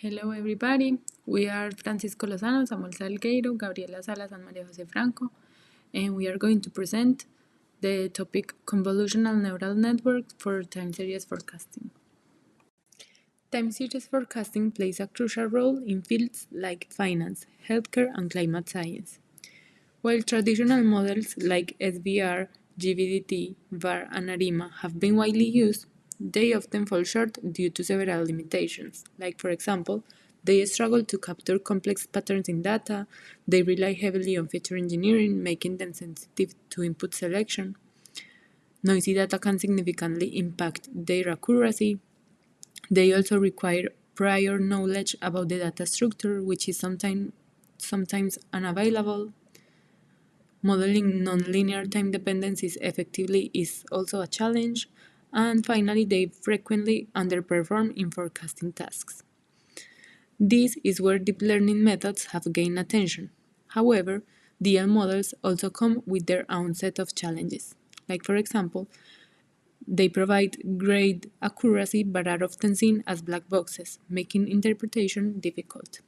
Hello everybody, we are Francisco Lozano, Samuel Salgueiro, Gabriela Salas and Maria Jose Franco, and we are going to present the topic Convolutional Neural Networks for Time Series Forecasting. Time series forecasting plays a crucial role in fields like finance, healthcare, and climate science. While traditional models like SVR, GVDT, VAR, and ARIMA have been widely used, they often fall short due to several limitations, like, for example, they struggle to capture complex patterns in data, they rely heavily on feature engineering, making them sensitive to input selection. Noisy data can significantly impact their accuracy. They also require prior knowledge about the data structure, which is sometimes unavailable. Modeling nonlinear time dependencies effectively is also a challenge. And finally, they frequently underperform in forecasting tasks. This is where deep learning methods have gained attention. However, DL models also come with their own set of challenges. Like, for example, they provide great accuracy but are often seen as black boxes, making interpretation difficult.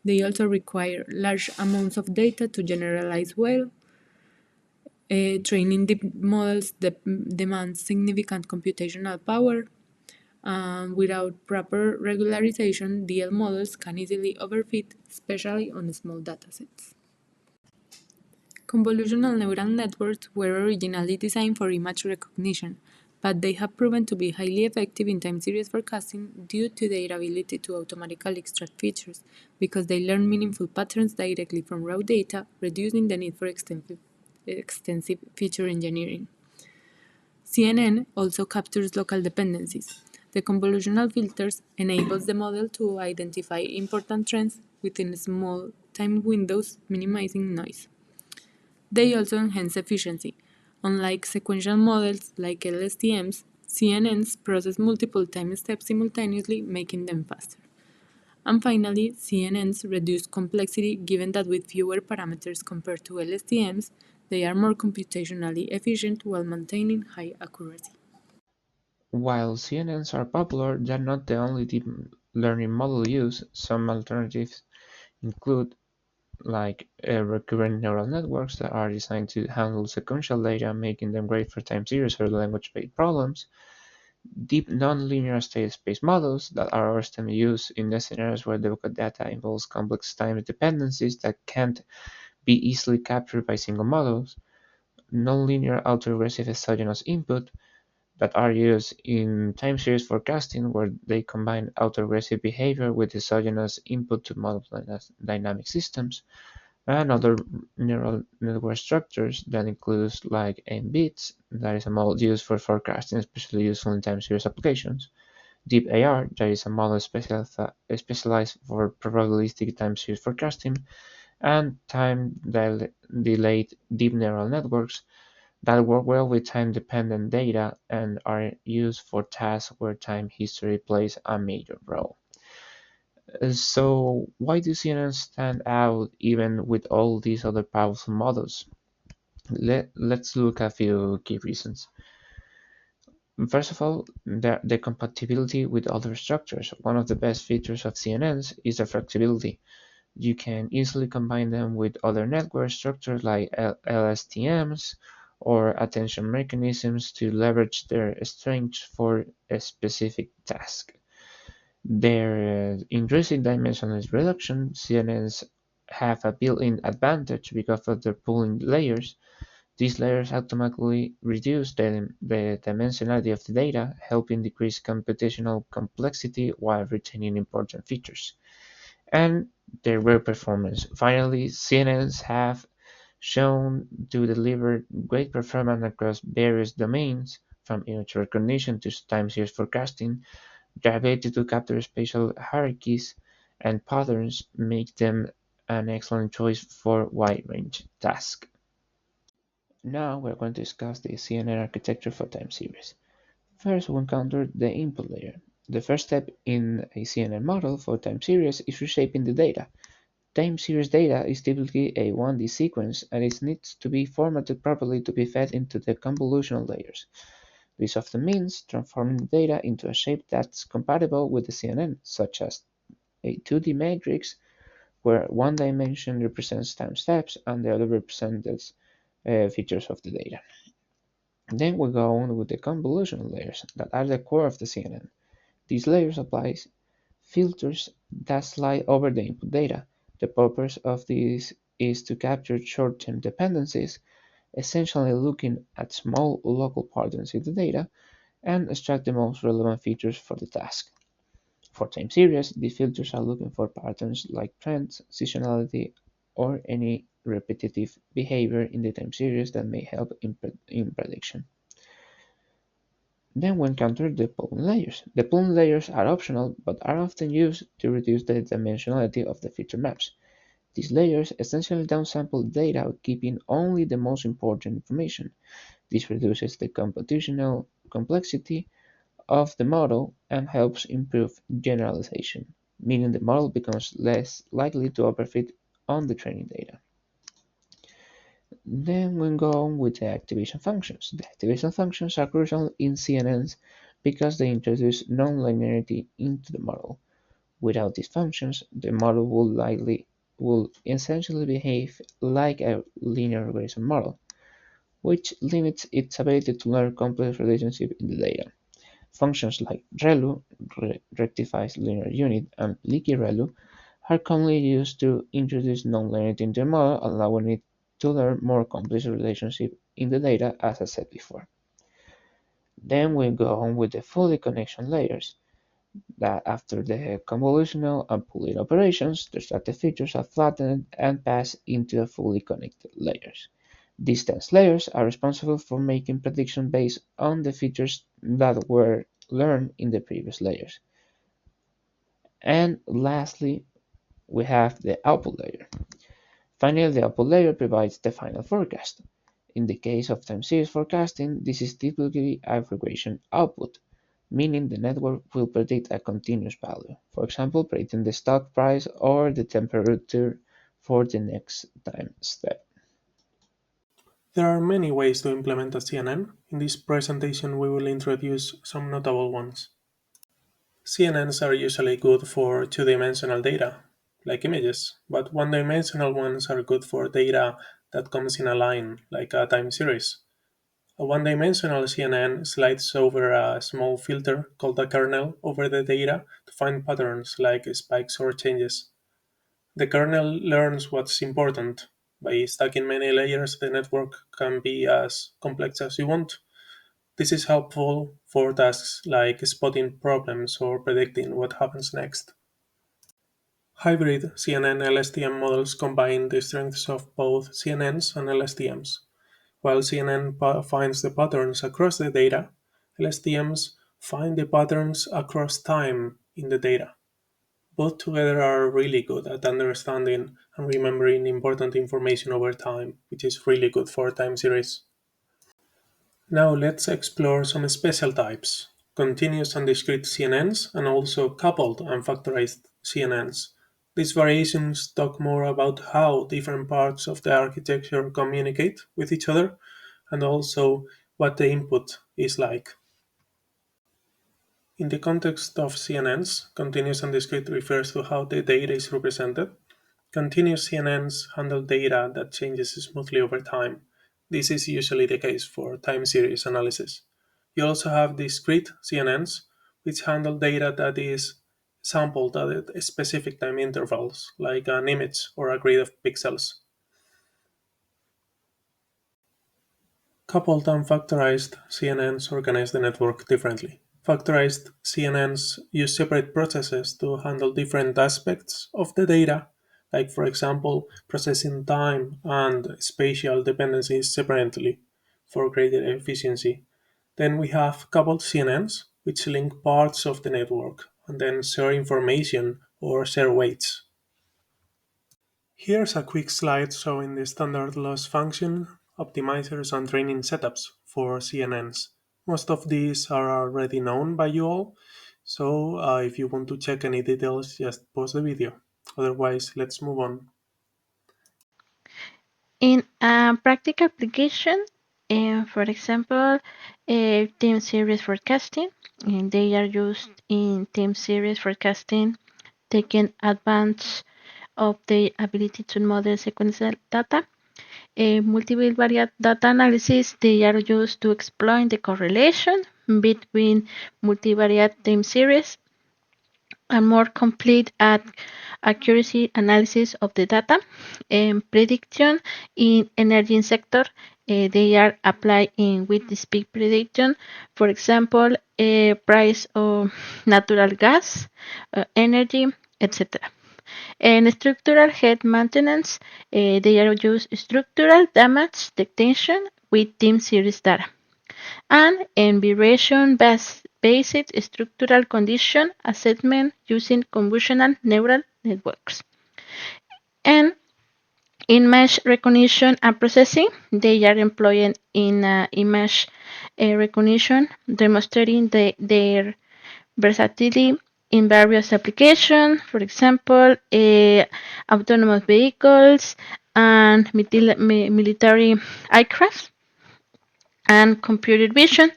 They also require large amounts of data to generalize well. Training deep models demands significant computational power. Without proper regularization, DL models can easily overfit, especially on small datasets. Convolutional neural networks were originally designed for image recognition, but they have proven to be highly effective in time series forecasting due to their ability to automatically extract features, because they learn meaningful patterns directly from raw data, reducing the need for extensive feature engineering. CNN also captures local dependencies. The convolutional filters enables the model to identify important trends within small time windows, minimizing noise. They also enhance efficiency. Unlike sequential models like LSTMs, CNNs process multiple time steps simultaneously, making them faster. And finally, CNNs reduce complexity given that with fewer parameters compared to LSTMs, they are more computationally efficient while maintaining high accuracy. While CNNs are popular, they are not the only deep learning model used. Some alternatives include recurrent neural networks that are designed to handle sequential data, making them great for time series or language-based problems. Deep nonlinear state space models that are often used in the scenarios where the data involves complex time dependencies that can't be easily captured by single models. Nonlinear autoregressive exogenous input that are used in time series forecasting, where they combine autoregressive behavior with exogenous input to model dynamic systems. And other neural network structures that includes like M-bits, that is a model used for forecasting, especially useful in time series applications. Deep AR, that is a model specialized for probabilistic time series forecasting. And time-delayed deep neural networks that work well with time-dependent data and are used for tasks where time history plays a major role. So why do CNNs stand out even with all these other powerful models? Let's look at a few key reasons. First of all, the compatibility with other structures. One of the best features of CNNs is their flexibility. You can easily combine them with other network structures like LSTMs or attention mechanisms to leverage their strengths for a specific task. Their intrinsic dimensionless reduction, CNNs have a built-in advantage because of their pooling layers. These layers automatically reduce the dimensionality of the data, helping decrease computational complexity while retaining important features. And their rare performance. Finally, CNNs have shown to deliver great performance across various domains, from image recognition to time series forecasting. Their ability to capture spatial hierarchies and patterns make them an excellent choice for wide-range tasks. Now we're going to discuss the CNN architecture for time series. First, we encounter the input layer. The first step in a CNN model for time series is reshaping the data. Time series data is typically a 1D sequence and it needs to be formatted properly to be fed into the convolutional layers. This often means transforming the data into a shape that's compatible with the CNN, such as a 2D matrix where one dimension represents time steps and the other represents features of the data. Then we go on with the convolutional layers that are the core of the CNN. These layers apply filters that slide over the input data. The purpose of these is to capture short-term dependencies, essentially looking at small local patterns in the data and extract the most relevant features for the task. For time series, these filters are looking for patterns like trends, seasonality, or any repetitive behavior in the time series that may help in prediction. Then we encounter the pollen layers. The pollen layers are optional but are often used to reduce the dimensionality of the feature maps. These layers essentially downsample data, keeping only the most important information. This reduces the computational complexity of the model and helps improve generalization, meaning the model becomes less likely to overfit on the training data. Then we go on with the activation functions. The activation functions are crucial in CNNs because they introduce nonlinearity into the model. Without these functions, the model will essentially behave like a linear regression model, which limits its ability to learn complex relationships in the data. Functions like ReLU rectifies linear unit and leaky ReLU are commonly used to introduce nonlinearity into the model, allowing it to learn more complex relationships in the data, as I said before. Then we go on with the fully connection layers, that after the convolutional and Pooling operations, the strata features are flattened and pass into the fully connected layers. These dense layers are responsible for making predictions based on the features that were learned in the previous layers. And lastly, we have the output layer. Finally, the output layer provides the final forecast. In the case of time series forecasting, this is typically a regression output, meaning the network will predict a continuous value, for example, predicting the stock price or the temperature for the next time step. There are many ways to implement a CNN. In this presentation, we will introduce some notable ones. CNNs are usually good for two-dimensional data, like images, but one-dimensional ones are good for data that comes in a line, like a time series. A one-dimensional CNN slides over a small filter called a kernel over the data to find patterns like spikes or changes. The kernel learns what's important. By stacking many layers, the network can be as complex as you want. This is helpful for tasks like spotting problems or predicting what happens next. Hybrid CNN LSTM models combine the strengths of both CNNs and LSTMs. While CNN finds the patterns across the data, LSTMs find the patterns across time in the data. Both together are really good at understanding and remembering important information over time, which is really good for time series. Now let's explore some special types: continuous and discrete CNNs, and also coupled and factorized CNNs. These variations talk more about how different parts of the architecture communicate with each other and also what the input is like. In the context of CNNs, continuous and discrete refers to how the data is represented. Continuous CNNs handle data that changes smoothly over time. This is usually the case for time series analysis. You also have discrete CNNs, which handle data that is sampled at specific time intervals, like an image or a grid of pixels. Coupled and factorized CNNs organize the network differently. Factorized CNNs use separate processes to handle different aspects of the data, like, for example, processing time and spatial dependencies separately for greater efficiency. Then we have coupled CNNs, which link parts of the network and then share information or share weights. Here's a quick slide showing the standard loss function, optimizers, and training setups for CNNs. Most of these are already known by you all, so if you want to check any details, just pause the video. Otherwise, let's move on. In a practical application, for example, team series forecasting, and they are used in team series forecasting taking advantage of the ability to model sequential data. Multivariate data analysis, they are used to explain the correlation between multivariate time series and more complete accuracy analysis of the data. Prediction in energy sector, they are applied in with the speed prediction. For example, price of natural gas, energy, etc. And structural health maintenance, they are used structural damage detection with time series data. And environment-based structural condition assessment using convolutional neural networks. And image recognition and processing, they are employed in image recognition, demonstrating their versatility in various applications, for example, autonomous vehicles and military aircraft, and computer vision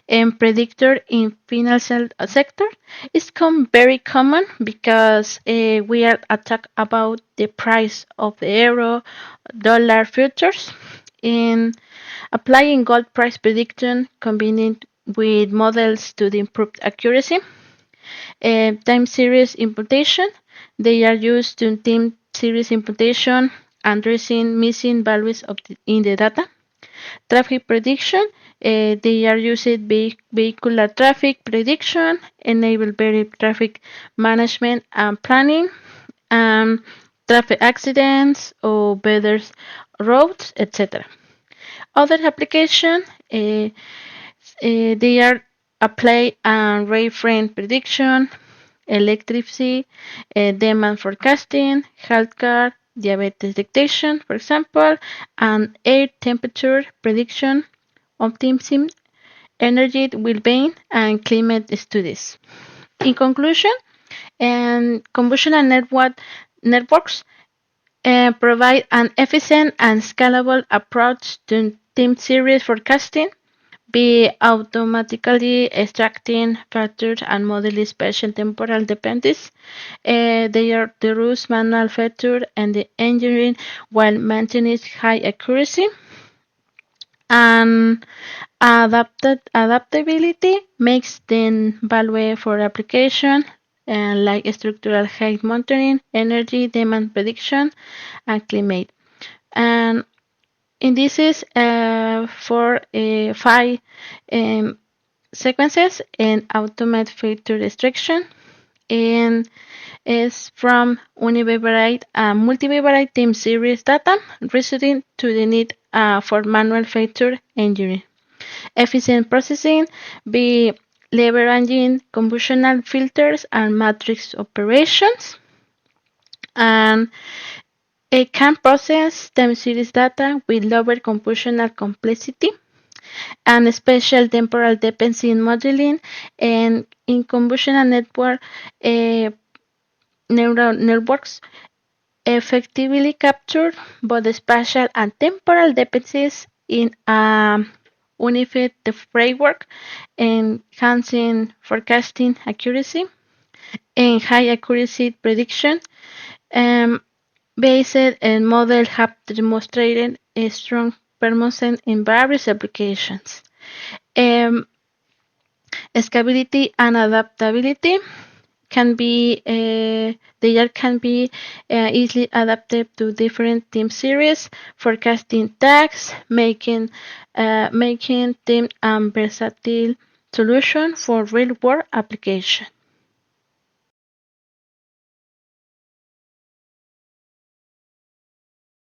and predictor in financial sector is very common because we are attacked about the price of the euro, dollar futures, in applying gold price prediction combined with models to the improved accuracy. Time series imputation, they are used to time series imputation addressing missing values in the data. Traffic prediction, they are used vehicular traffic prediction, enable better traffic management and planning, traffic accidents or better roads, etc. Other application, they are apply and rate frame prediction, electricity, demand forecasting, healthcare, diabetes detection, for example, and air temperature prediction, optimism, energy well-being, and climate studies. In conclusion, convolutional networks provide an efficient and scalable approach to time series forecasting, be automatically extracting factors and modeling spatial temporal dependencies. They are the reduce manual factor and the engineering while maintaining high accuracy. And adaptability makes them valuable for application like structural health monitoring, energy demand prediction, and climate. And indices for 5 sequences and automate filter extraction, and is from univariate and multivariate time series data, resulting to the need for manual filter engineering. Efficient processing by leveraging convolutional filters and matrix operations, and it can process time series data with lower computational complexity and spatial temporal dependency modeling, and in convolutional neural networks effectively capture both spatial and temporal dependencies in a unified framework, enhancing forecasting accuracy and high accuracy prediction. Um, Based and model have demonstrated a strong performance in various applications. Um, Scalability and adaptability can be they can be easily adapted to different time series, forecasting tasks, making them a versatile solution for real-world application.